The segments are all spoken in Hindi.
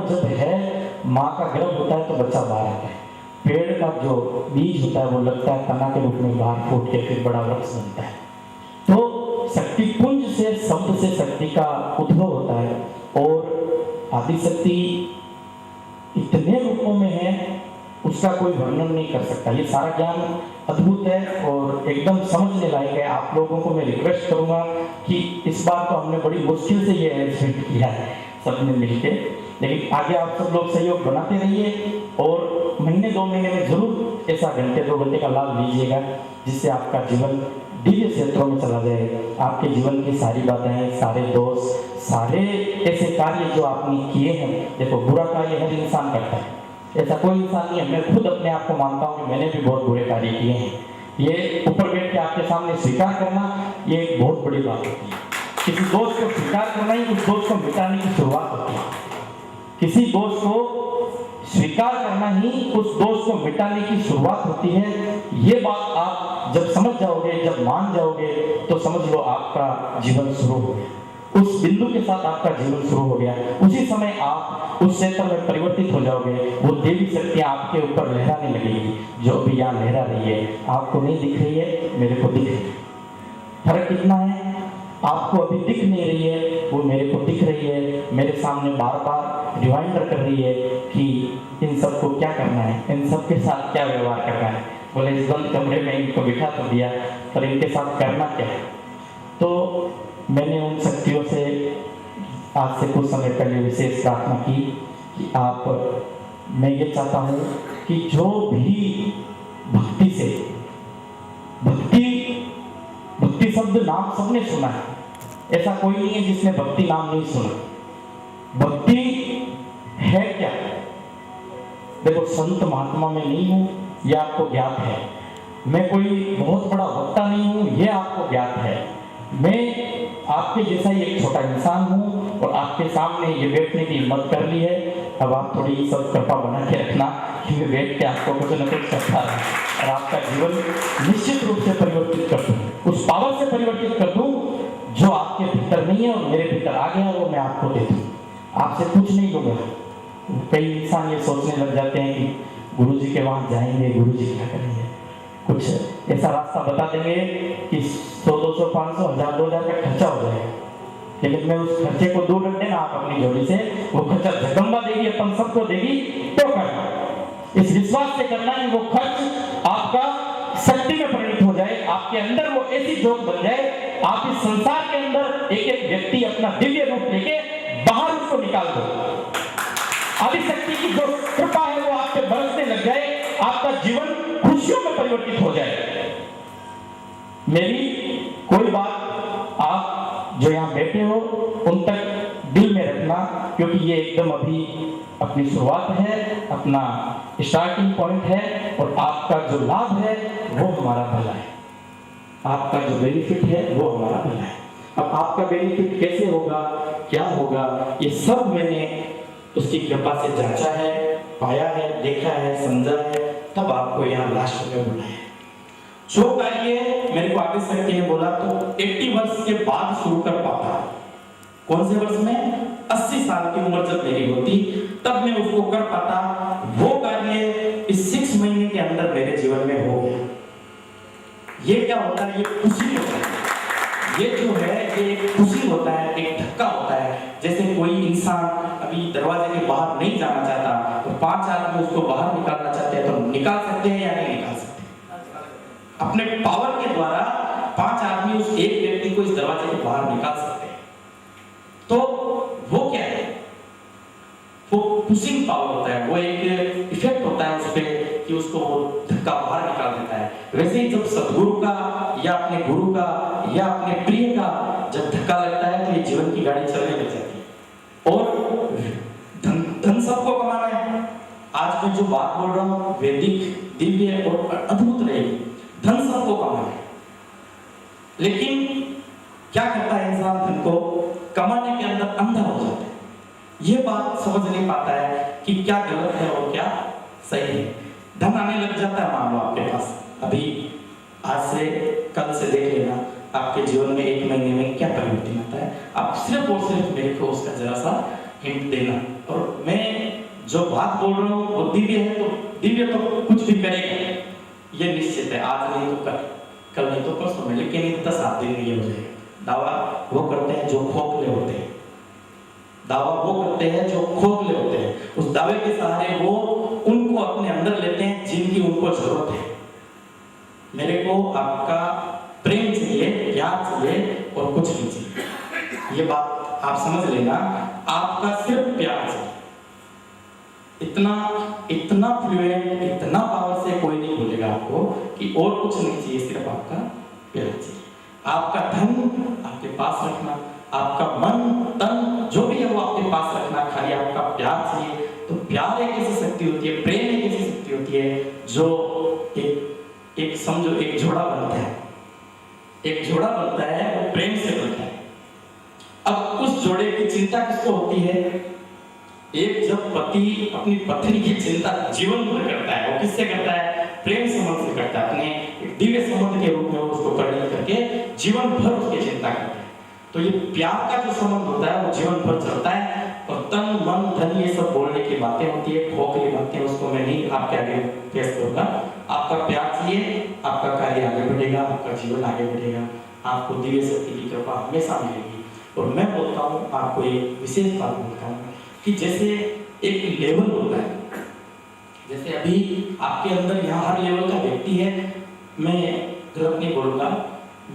जब है, माँ का गर्भ होता है तो बच्चा बाहर आता है। पेड़ का जो बीज होता है वो लगता है तना के रूप में बाहर फूट के फिर बड़ा वृक्ष बनता है। तो शक्ति पुंज से, शब्द से शक्ति का उद्भव होता है और आदिशक्ति इतने रूपों में है उसका कोई वर्णन नहीं कर सकता। ये सारा ज्ञान अद्भुत है और एकदम समझने लायक है। आप लोगों को मैं रिक्वेस्ट करूंगा कि इस बार तो हमने बड़ी मुश्किल से ये अरेंजमेंट किया है सबने मिलके, लेकिन आगे आप सब लोग सहयोग बनाते रहिए और महीने 2 महीने में जरूर ऐसा घंटे 2 घंटे का लाभ लीजिएगा जिससे आपका जीवन दिव्य क्षेत्रों में चला जाए। आपके जीवन की सारी बाधाएं, सारे दोष, सारे ऐसे कार्य जो आपने किए हैं, देखो बुरा कार्य हर इंसान करता है, ऐसा कोई इंसान नहीं है। मैं खुद अपने आप को मानता हूँ कि मैंने भी बहुत बुरे कार्य किए हैं। ये ऊपर बैठ के आपके सामने स्वीकार करना ये एक बहुत बड़ी बात होती है। किसी दोष को स्वीकार करना ही उस दोष को मिटाने की शुरुआत होती है। किसी दोष को स्वीकार करना ही उस दोष को मिटाने की शुरुआत होती है। ये बात आप जब समझ जाओगे, जब मान जाओगे, तो समझ लो आपका जीवन शुरू हो गया। उस बिंदु के साथ आपका जीवन शुरू हो गया। उसी समय आप उस क्षेत्र में परिवर्तित हो जाओगे। वो देवी शक्ति आपके ऊपर लहराने लगेगी। जो भी यहाँ लहरा रही है आपको नहीं दिख रही है, मेरे को दिख रही है। फर्क कितना है, आपको अभी दिख नहीं रही है, वो मेरे को दिख रही है। मेरे सामने बार बार रिमाइंडर कर रही है कि इन सबको क्या करना है, इन सबके साथ क्या व्यवहार करना है। बोले इस बंद कमरे में इनको बिठा तो दिया, पर इनके साथ करना क्या है। तो मैंने उन शक्तियों से आज से कुछ समय पहले विशेष प्रार्थना की कि आप, मैं ये चाहता हूँ कि जो भी भक्ति से, भक्ति शब्द नाम सबने सुना है, ऐसा कोई नहीं है जिसने भक्ति नाम नहीं सुना। भक्ति है क्या? देखो, संत महात्मा में नहीं हूं, यह आपको ज्ञात है। मैं कोई बहुत बड़ा वक्ता नहीं हूं, यह आपको ज्ञात है। मैं आपके जैसा ही एक छोटा इंसान हूं और आपके सामने ये बैठने की हिम्मत कर ली है। अब आप थोड़ी सब कृपा बना के रखना कि मैं बैठ के आपको कुछ न कुछ करता है और आपका जीवन निश्चित रूप से परिवर्तित कर दूं, उस पावर से परिवर्तित कर दूं जो आपके भीतर नहीं है और मेरे भीतर आ गया, वो मैं आपको दे दूं। आपसे कुछ नहीं दूंगा। कई इंसान ये सोचने लग जाते हैं कि गुरुजी के वहां जाएंगे, गुरुजी क्या करेंगे, कुछ ऐसा रास्ता बता देंगे कि 100, 200, 500, 1000, 2000 का खर्चा हो जाएगा। लेकिन मैं उस खर्चे को दूर रख देना आप अपनी झोली से, वो खर्चा जगदम्बा देगी, अपन सबको देगी, तो करना। इस विश्वास से करना है वो खर्च आपका शक्ति में परिणत हो जाए, आपके अंदर वो ऐसी जोत बन जाए, आप इस संसार के अंदर एक एक व्यक्ति अपना दिव्य रूप लेके बाहर उसको निकाल दो। आदिशक्ति की जो कृपा है वो आपके बरसने लग जाए, आपका जीवन खुशियों में परिवर्तित हो जाए। मेरी कोई बात आप जो यहाँ बैठे हो उन तक दिल में रखना, क्योंकि ये एकदम अभी अपनी शुरुआत है, अपना स्टार्टिंग पॉइंट है और आपका जो लाभ है वो हमारा भला है, आपका जो बेनिफिट है वो हमारा भला है। अब आपका बेनिफिट कैसे होगा, क्या होगा, ये सब मैंने उसकी कृपा से जांचा है, पाया है, देखा है, समझा है, तब आपको यहाँ लास्ट में बुलाया है। जो कार्य मेरे को आगे शक्ति ने बोला तो 80 वर्ष के बाद शुरू कर पाता। कौन से वर्ष में? 80 साल की उम्र जब मेरी होती तब मैं उसको कर पाता। वो कार्य इस 6 महीने के अंदर मेरे जीवन में हो गया। ये क्या होता है? ये खुशी होता है। ये जो है ये एक खुशी होता है, एक धक्का होता है। जैसे कोई इंसान अभी दरवाजे के बाहर नहीं जाना चाहता तो 5 आदमी उसको बाहर निकालना चाहते हैं, तो निकाल सकते हैं या नहीं निकाल सकते? अपने पावर के द्वारा 5 आदमी उस एक व्यक्ति को इस दरवाजे के बाहर निकाल सकते हैं। तो वो क्या है? वो पुशिंग पावर होता है, वो एक इफेक्ट होता है उस पे कि उसको धक्का बाहर निकाल देता है। वैसे ही जब सदगुरु का या अपने गुरु का या अपने प्रिय का जब धक्का लगता है तो ये जीवन की गाड़ी चलने लग जाती है। और धन सबको कमाना है। आज मैं जो बात बोल रहा हूँ वैदिक, दिव्य और अद्भुत रहेगी। धन सबको कमाना है, लेकिन क्या करता है इंसान? धन को कमाने के अंदर अंधा हो जाता है। ये बात समझ नहीं पाता है कि क्या गलत है और क्या सही है। धन आने लग जाता है, मान लो आपके पास, अभी आज से कल से देख लेना आपके जीवन में 1 महीने में क्या परिवर्तन आता है। आप सिर्फ और सिर्फ मेरे को उसका जरा सा हिंट देना। और मैं जो बात बोल रहा हूँ वो दिव्य है, तो दिव्य तो कुछ भी करेगा, ये निश्चित है। आज नहीं तो कल नहीं तो परसों में, लेकिन 10 दिन में ये हो जाएगा। दावा वो करते हैं जो खोखले होते हैं, दावा वो करते हैं जो खोखले होते हैं। उस दावे के सहारे वो उनको अपने अंदर लेते हैं जिनकी उनको जरूरत है। मेरे को आपका प्रेम चाहिए, प्यार चाहिए और कुछ नहीं चाहिए, ये बात आप समझ लेना। आपका सिर्फ प्यार चाहिए, इतना इतना फ्लुएंट, इतना पावर से कोई नहीं बोलेगा आपको कि और कुछ नहीं चाहिए, सिर्फ आपका प्यार चाहिए। आपका धन आपके पास रखना, आपका मन तन जो भी है वो आपके पास रखना, खाली आपका प्यार चाहिए। तो प्यार एक ऐसी शक्ति होती है, प्रेम एक ऐसी शक्ति होती है जो एक समझो एक जोड़ा बनता है, एक जोड़ा बनता है वो प्रेम से बनता है। अब उस जोड़े की चिंता किसको होती है? एक जब पति अपनी पत्नी की चिंता जीवन भर करता है, वो किससे करता है? प्रेम संबंध से करता है, अपने एक दिव्य संबंध के रूप में उसको परिणत करके जीवन भर उसकी चिंता करता है। तो ये प्यार का जो संबंध होता है वो जीवन भर चलता है। और तन मन धन ये सब बोलने की बातें होती है, खोखली बातें, उसको मैं नहीं आपके आगे पेश करूंगा। आपका प्यार चाहिए, आपका कार्य आगे बढ़ेगा, आपका जीवन आगे बढ़ेगा, आपको दिव्य शक्ति की कृपा हमेशा मिलेगी। और मैं बोलता हूँ आपको एक विशेष बात बोलता हूँ कि जैसे एक लेवल होता है, जैसे अभी आपके अंदर यहाँ हर लेवल का व्यक्ति है। मैं गलत नहीं बोलूँगा,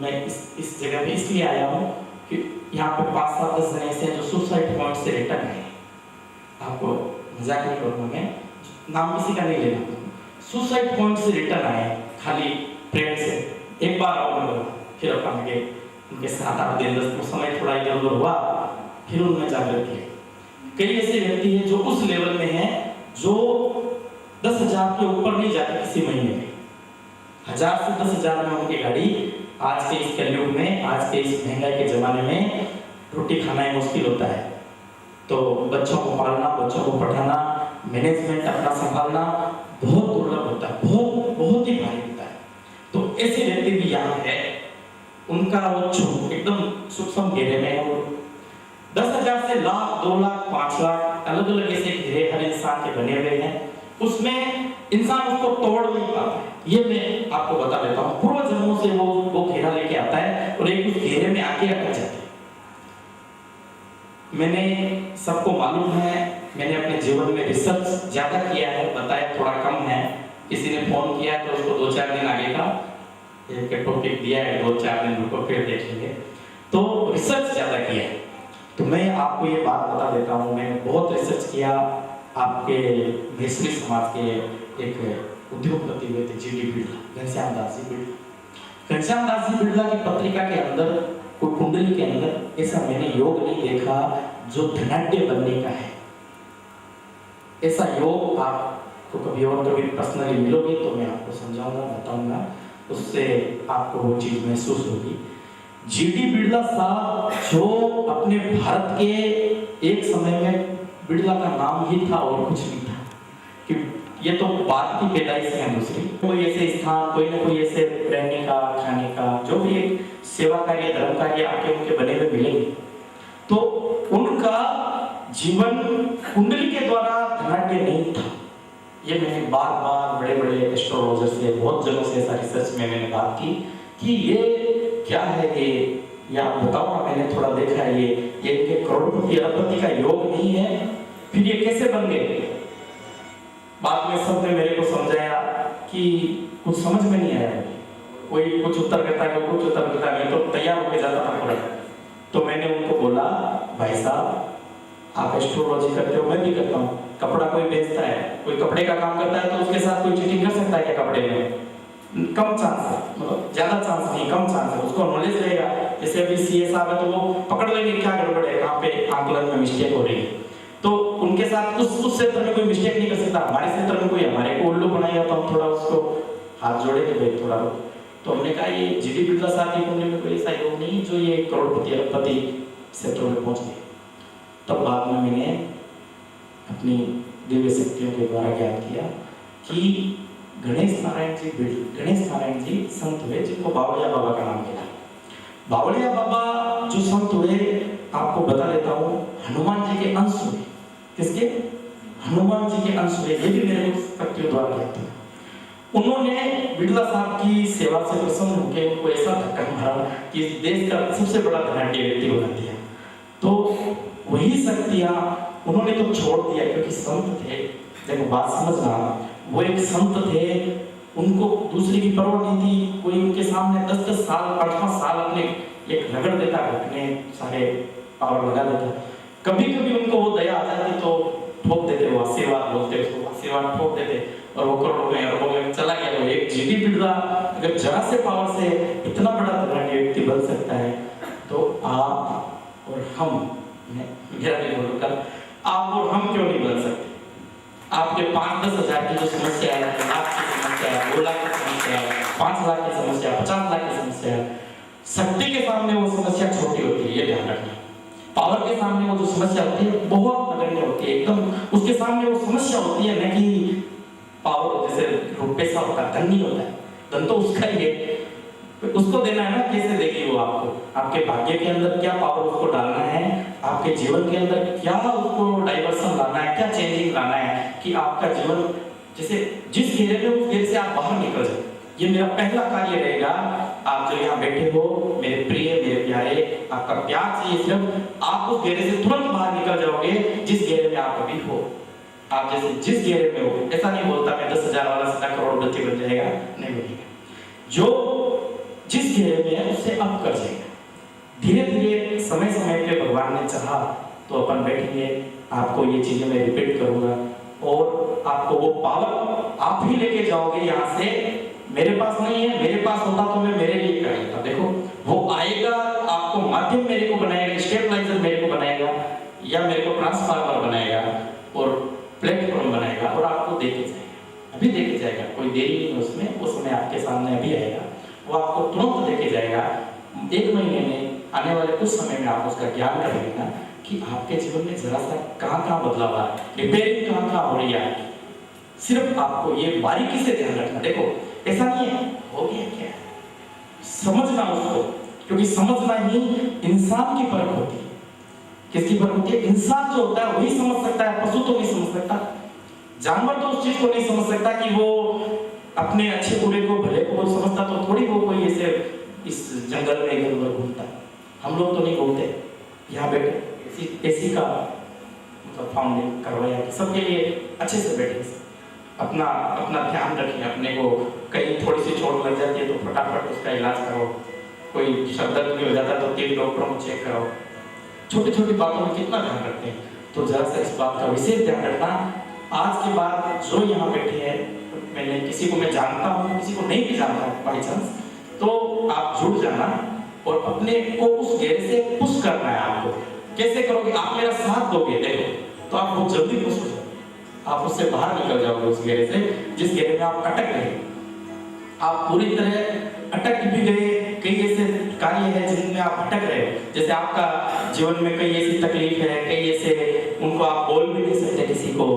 मैं इस जगह पे इसलिए आया हूँ कि यहाँ पे 5-7-10 जने ऐसे हैं जो सुसाइड पॉइंट से रिटर्न आए। आपको मजाक नहीं करूँगा, मैं नाम किसी का नहीं लेना। सुसाइड पॉइंट से रिटर्न आए खाली प्रेम से, एक बार और फिर अपन आगे उनके साथ आप दिन 10 समय थोड़ा इधर उधर हुआ, फिर उनमें जागृत किया। कई ऐसे व्यक्ति हैं जो उस लेवल में हैं जो 10,000 के ऊपर नहीं जाते किसी महीने में। 1000 से 10,000 में उनकी गाड़ी आज के इस कलयुग में, आज के इस महंगाई के जमाने में रोटी खाना ही मुश्किल होता है। तो बच्चों को पालना, बच्चों को पढ़ाना, मैनेजमेंट अपना संभालना बहुत दुर्लभ होता है, बहुत बहुत ही भारी होता है। तो ऐसे व्यक्ति भी यहाँ है, उनका वो एकदम सूक्ष्म घेरे में वो 10,000 से लाख, 2 लाख, 5 लाख अलग अलग ऐसे घेरे हर इंसान के बने हुए हैं। उसमें इंसान उसको तोड़ नहीं पाता है। ये मैं आपको बता देता हूँ, पूर्व जन्मों से वो घेरा लेके आता है और एक उस घेरे में आके अटक जाता है। मैंने सबको मालूम है, मैंने अपने जीवन में रिसर्च ज्यादा किया है, बताया थोड़ा कम है। किसी ने फोन किया तो उसको 2-4 दिन आगे का एक टॉपिक दिया है, 2-4 दिन रुको फिर देखेंगे। तो रिसर्च ज्यादा किया है। तो मैं आपको ये बात बता देता हूँ, मैंने बहुत रिसर्च किया। आपके भेसरी समाज के एक उद्योगपति हुए थे जी.डी. बिड़ला, घनश्याम दास जी बिड़ला। घनश्याम दास जी बिड़ला की पत्रिका के अंदर, कोई कुंडली के अंदर ऐसा मैंने योग नहीं देखा जो धनाढ्य बनने का है। ऐसा योग आपको कभी और कभी पर्सनली मिलोगे तो मैं आपको समझाऊंगा, बताऊंगा, उससे आपको वो चीज महसूस होगी। जी.डी. बिड़ला साहब जो अपने भारत के एक समय में बिड़ला का नाम ही था और कुछ नहीं था, कि ये तो बात की पैदाइश है दूसरी। कोई ऐसे स्थान, कोई ना कोई ऐसे रहने का, खाने का, जो भी एक सेवा कार्य, धर्म कार्य आपके उनके बने हुए मिलेंगे। तो उनका जीवन कुंडली के द्वारा धनाढ्य नहीं था। ये मैंने बार बार बड़े बड़े एस्ट्रोलॉजर से, बहुत जनों से ऐसा रिसर्च में मैंने बात की कि ये क्या है, ये आप बताओ ना, मैंने थोड़ा देखा है, ये इनके करोड़पति अरबपति का योग नहीं है, फिर ये कैसे बन गए? बाद में सबने मेरे को समझाया कि कुछ समझ में नहीं आया। कोई कुछ उत्तर करता है, कुछ उत्तर करता है, मैं तो तैयार होकर जाता था पूरा। तो मैंने उनको बोला, भाई साहब आप एस्ट्रोलॉजी करते हो, मैं भी करता हूँ। कपड़ा कोई बेचता है, कोई कपड़े का काम करता है, तो उसके साथ कोई चीटिंग कर सकता है क्या कपड़े में? कम चांस है, मतलब ज्यादा चांस नहीं, कम चांस है। उसको नॉलेज रहेगा। जैसे अभी सीए साहब है तो वो पकड़ लेंगे क्या गड़बड़ है, कहाँ पे आंकलन में मिस्टेक हो रही है। तो उनके साथ उस क्षेत्र में कोई मिस्टेक नहीं कर सकता। हमारे क्षेत्र में कोई हमारे को उल्लू बनाएगा तो हम थोड़ा उसको हाथ जोड़े कि भाई थोड़ा। तो हमने कहा ये जी.डी. बिड़ला साहब की कुंडली में कोई ऐसा योग नहीं जो ये करोड़पति अरबपति क्षेत्रों में पहुंच गए। तब बाद में मैंने अपनी दिव्य शक्तियों के द्वारा ज्ञान किया कि गणेश नारायण जी संत हुए जिनको बावलिया बाबा का नाम मिला। बावलिया बाबा जो संत हुए, आपको बता देता हूँ, हनुमान जी के अंश हुए। किसके? हनुमान जी के अंश हुए, ये भी मेरे को शक्तियों द्वारा कहते हैं। उन्होंने बिड़ला साहब की सेवा से प्रसन्न होकर उनको ऐसा धक्का मारा कि इस देश का सबसे बड़ा धनाढ्य व्यक्ति बना दिया। तो वही शक्तियां उन्होंने तो छोड़ दिया, क्योंकि संत थे। देखो बात समझना, वो एक संत थे, उनको दूसरे की परवाह नहीं थी। कोई उनके सामने 10-10 साल 8-8 साल अपने एक रगड़ देता, अपने सारे पावर लगा देता, कभी कभी उनको वो दया आ जाती तो ठोक देते, वो आशीर्वाद बोलते, उसको आशीर्वाद ठोक देते और वो करोड़ों में अरबों में चला गया। वो एक जीडी बिड़ला अगर जरा से पावर से इतना बड़ा धनाढ्य व्यक्ति बन सकता है, तो आप और हम, मेरा नहीं बोलूँगा, आप और हम क्यों नहीं बन सकते? आपके 5-10 हज़ार की जो समस्या है, 1 लाख की समस्या है, 2 लाख की समस्या है, 5 लाख की समस्या है, 50 लाख की समस्या है, शक्ति के सामने वो समस्या छोटी होती है, ये ध्यान रखना। पावर के सामने वो जो समस्या होती है बहुत नगण्य होती है, एकदम उसके सामने वो समस्या होती है, न कि पावर जैसे पैसा होता है, धन नहीं होता है, धन तो उसका ही है, उसको देना है ना, कैसे देगी वो आपको? आपके भाग्य के अंदर क्या पावर उसको डालना है, आपके जीवन के अंदर क्या उसको डाइवर्सन लाना है, क्या चेंजिंग लाना है कि आपका जीवन जैसे जिस घेरे में उस घेरे से आप बाहर निकल जाए। ये मेरा पहला कार्य रहेगा। आप जो यहाँ बैठे हो मेरे प्रिय, मेरे प्यारे, आपका प्यार चाहिए सिर्फ, आप उस घेरे से तुरंत बाहर निकल जाओगे जिस घेरे में आप अभी हो। आप जैसे जिस घेरे में हो, ऐसा नहीं बोलता मैं 10,000 वाला सीधा करोड़पति बन जाएगा, नहीं बनेगा। जो जिस घेरे में है उससे अप कर जाएगा। धीरे धीरे समय समय पे भगवान ने चाहा तो अपन बैठेंगे, आपको ये चीजें मैं रिपीट करूंगा और आपको वो पावर आप ही लेके जाओगे यहाँ से। मेरे पास नहीं है, मेरे पास होता तो मैं मेरे लिए कर लेता। देखो वो आएगा, आपको माध्यम मेरे को बनाएगा, स्टेबलाइजर मेरे को बनाएगा, या मेरे को ट्रांसफार्मर बनाएगा और प्लेटफॉर्म बनाएगा और आपको देके जाएगा। अभी देके जाएगा, कोई देरी नहीं है उसमें, वो समय आपके सामने अभी आएगा, वो आपको तुरंत देके जाएगा। 1 महीने में, आने वाले कुछ समय में आप उसका ज्ञान कर लेना कि आपके जीवन में जरा सा कहाँ बदलाव आ रहा है, रिपेयरिंग कहाँ हो रही है। सिर्फ आपको ये बारीकी से ध्यान रखना। देखो ऐसा नहीं है हो गया क्या, समझना उसको, क्योंकि समझना ही इंसान की परख होती है। किसकी परख होती है? इंसान जो होता है वही समझ सकता है, पशु तो नहीं समझ सकता। जानवर तो उस चीज को नहीं समझ सकता कि वो अपने अच्छे बुरे को, भले को समझता तो थोड़ी वो कोई ऐसे इस जंगल में इधर उधर घूमता। हम लोग तो नहीं घूमते, यहाँ बैठे एसी का मतलब फाउंडेशन करवाया कि सबके लिए अच्छे से बैठे, अपना ध्यान रखें। अपने को कहीं थोड़ी सी चोट लग जाती है तो फटाफट उसका इलाज करो, कोई सर दर्द भी हो जाता है तो 3 डॉक्टरों को चेक कराओ। छोटी छोटी बातों में कितना ध्यान रखते हैं, तो जरा सा इस बात का विशेष ध्यान रखना। आज के बाद जो यहाँ बैठे हैं, मैंने किसी को मैं जानता हूँ, किसी को नहीं भी जानता बाई चांस, तो आप जुड़ जाना और अपने को उस घेरे से पुश करना है। आपको कैसे करोगे? आप मेरा साथ दोगे, देखो तो आप बहुत जल्दी पुश हो जाओगे, आप उससे बाहर निकल जाओगे उस घेरे से जिस घेरे में आप अटक गए। आप पूरी तरह अटक भी गए, कई ऐसे कार्य है जिनमें आप अटक रहे हो, जैसे आपका जीवन में कई ऐसी तकलीफ है, कई ऐसे उनको आप बोल भी नहीं सकते किसी को।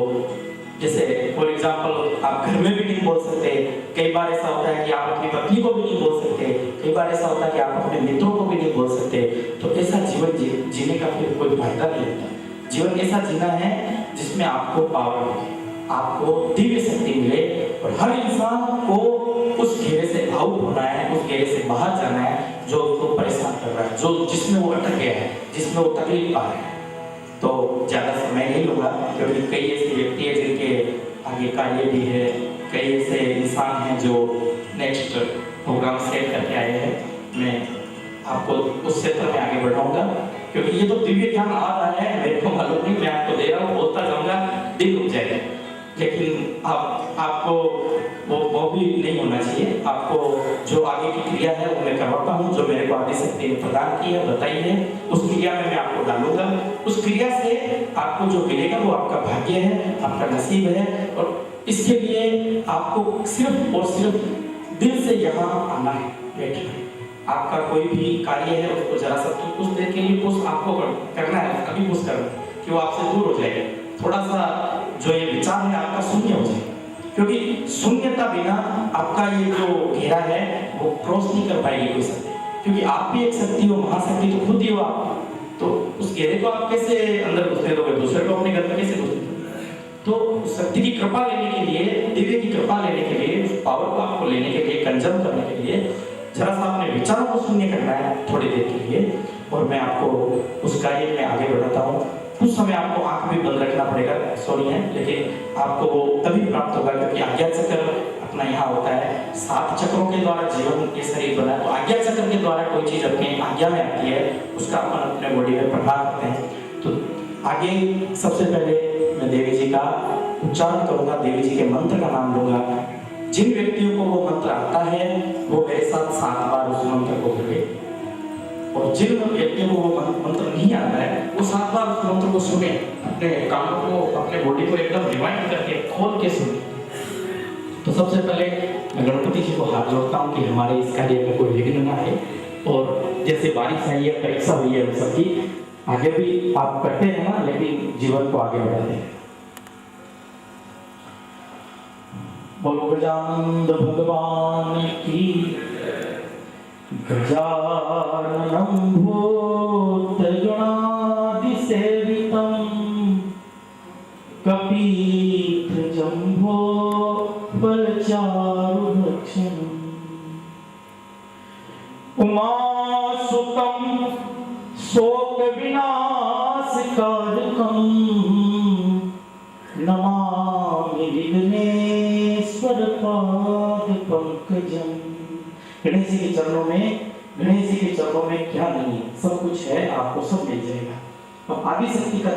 जैसे फॉर एग्जांपल आप घर में भी नहीं बोल सकते, कई बार ऐसा होता है कि आप अपनी पत्नी को भी नहीं बोल सकते, कई बार ऐसा होता है कि आप अपने मित्रों को भी नहीं बोल सकते। तो ऐसा जीवन जीने का फिर कोई फायदा नहीं होता। जीवन ऐसा जीना है जिसमें आपको पावर मिले, आपको दिव्य शक्ति मिले, और हर इंसान को उस घेरे से आउट होना है, उस घेरे से बाहर जाना है जो उसको परेशान कर रहा है, जो जिसमें वो अटक गया है, जिसमें वो तकलीफ पा रहा है। तो ज़्यादा समय नहीं लूँगा, क्योंकि कई ऐसे व्यक्ति हैं जिनके आगे कार्य भी है, कई ऐसे इंसान हैं जो नेक्स्ट प्रोग्राम सेट करके आए हैं। मैं आपको उस क्षेत्र में आगे बढ़ाऊंगा, क्योंकि ये तो दिव्य ज्ञान आ रहा है, मेरे को मालूम नहीं, मैं आपको दे रहा हूँ, बोलता जाऊँगा, दिल रुक जाएगा, लेकिन आपको वो भी नहीं होना चाहिए। आपको जो आगे की क्रिया है वो मैं करवाता हूँ, जो मेरे को आदि शक्ति ने प्रदान की है, बताई है, उस क्रिया में मैं आपको डालूंगा। उस क्रिया से आपको जो मिलेगा वो आपका भाग्य है, आपका नसीब है, और इसके लिए आपको सिर्फ और सिर्फ दिल से यहाँ आना है, बैठना है। आपका कोई भी कार्य है उसको जरा सा कुछ देर के लिए पुश आपको करना है, अभी पुश करना है कि वो आपसे दूर हो जाएगा। थोड़ा सा जो ये विचार है आपका शून्य हो जाएगा, क्योंकि शून्यता बिना आपका ये जो घेरा है वो क्रॉस नहीं कर पाएगी कोई शक्ति, क्योंकि आप भी एक शक्ति हो, महाशक्ति तो खुद ही हो आप। तो उस घेरे को आप कैसे अंदर घुसने दोगे? दूसरे को अपने घर में कैसे घुसने दोगे? तो शक्ति की कृपा लेने के लिए, दिव्य की कृपा लेने के लिए, उस पावर को आपको लेने के लिए, कंजर्व करने के लिए जरा सा अपने विचारों को शून्य करना है थोड़ी देर के लिए, और मैं आपको उस कार्य में आगे बढ़ाता हूँ। कुछ समय आपको आंख भी बंद रखना पड़ेगा, सॉरी है, लेकिन आपको वो तभी प्राप्त होगा क्योंकि आज्ञा चक्र अपना यहाँ होता है। 7 चक्रों के द्वारा जीवन के शरीर बना है, तो आज्ञा चक्र के द्वारा कोई चीज अपने आज्ञा में आती है, उसका अपन अपने बॉडी में प्रभाव करते हैं। तो आगे सबसे पहले मैं देवी जी का उच्चारण करूंगा, देवी जी के मंत्र का नाम लूंगा। जिन व्यक्तियों को वो मंत्र आता है वो मेरे साथ 7 बार उस मंत्र को बोले, और जिन व्यक्तियों को वो मंत्र नहीं आता है वो 7 बार उस मंत्र को सुने, अपने कानों को, अपने बॉडी को एकदम रिवाइंड करके खोल के सुने। तो सबसे पहले मैं गणपति जी को हाथ जोड़ता हूँ कि हमारे इस कार्य में कोई विघ्न ना है, और जैसे बारिश आई है, परीक्षा हुई है, उन सबकी आगे भी आप करते हैं ना, लेकिन जीवन को आगे बढ़ाते हैं। बोलो गजानंद भगवान की, गजाननं भूतगणाधिसेवितं कपीतजम्बो फलचारुभक्षणम् उमासुतं शोकविनाशकारकं नमामि विघ्नेश्वर पादपङ्कजम्। गणेश जी के चरणों में, गणेश जी के चरणों में क्या नहीं है, सब कुछ है, आपको सब मिल जाएगा। अब आदिशक्ति का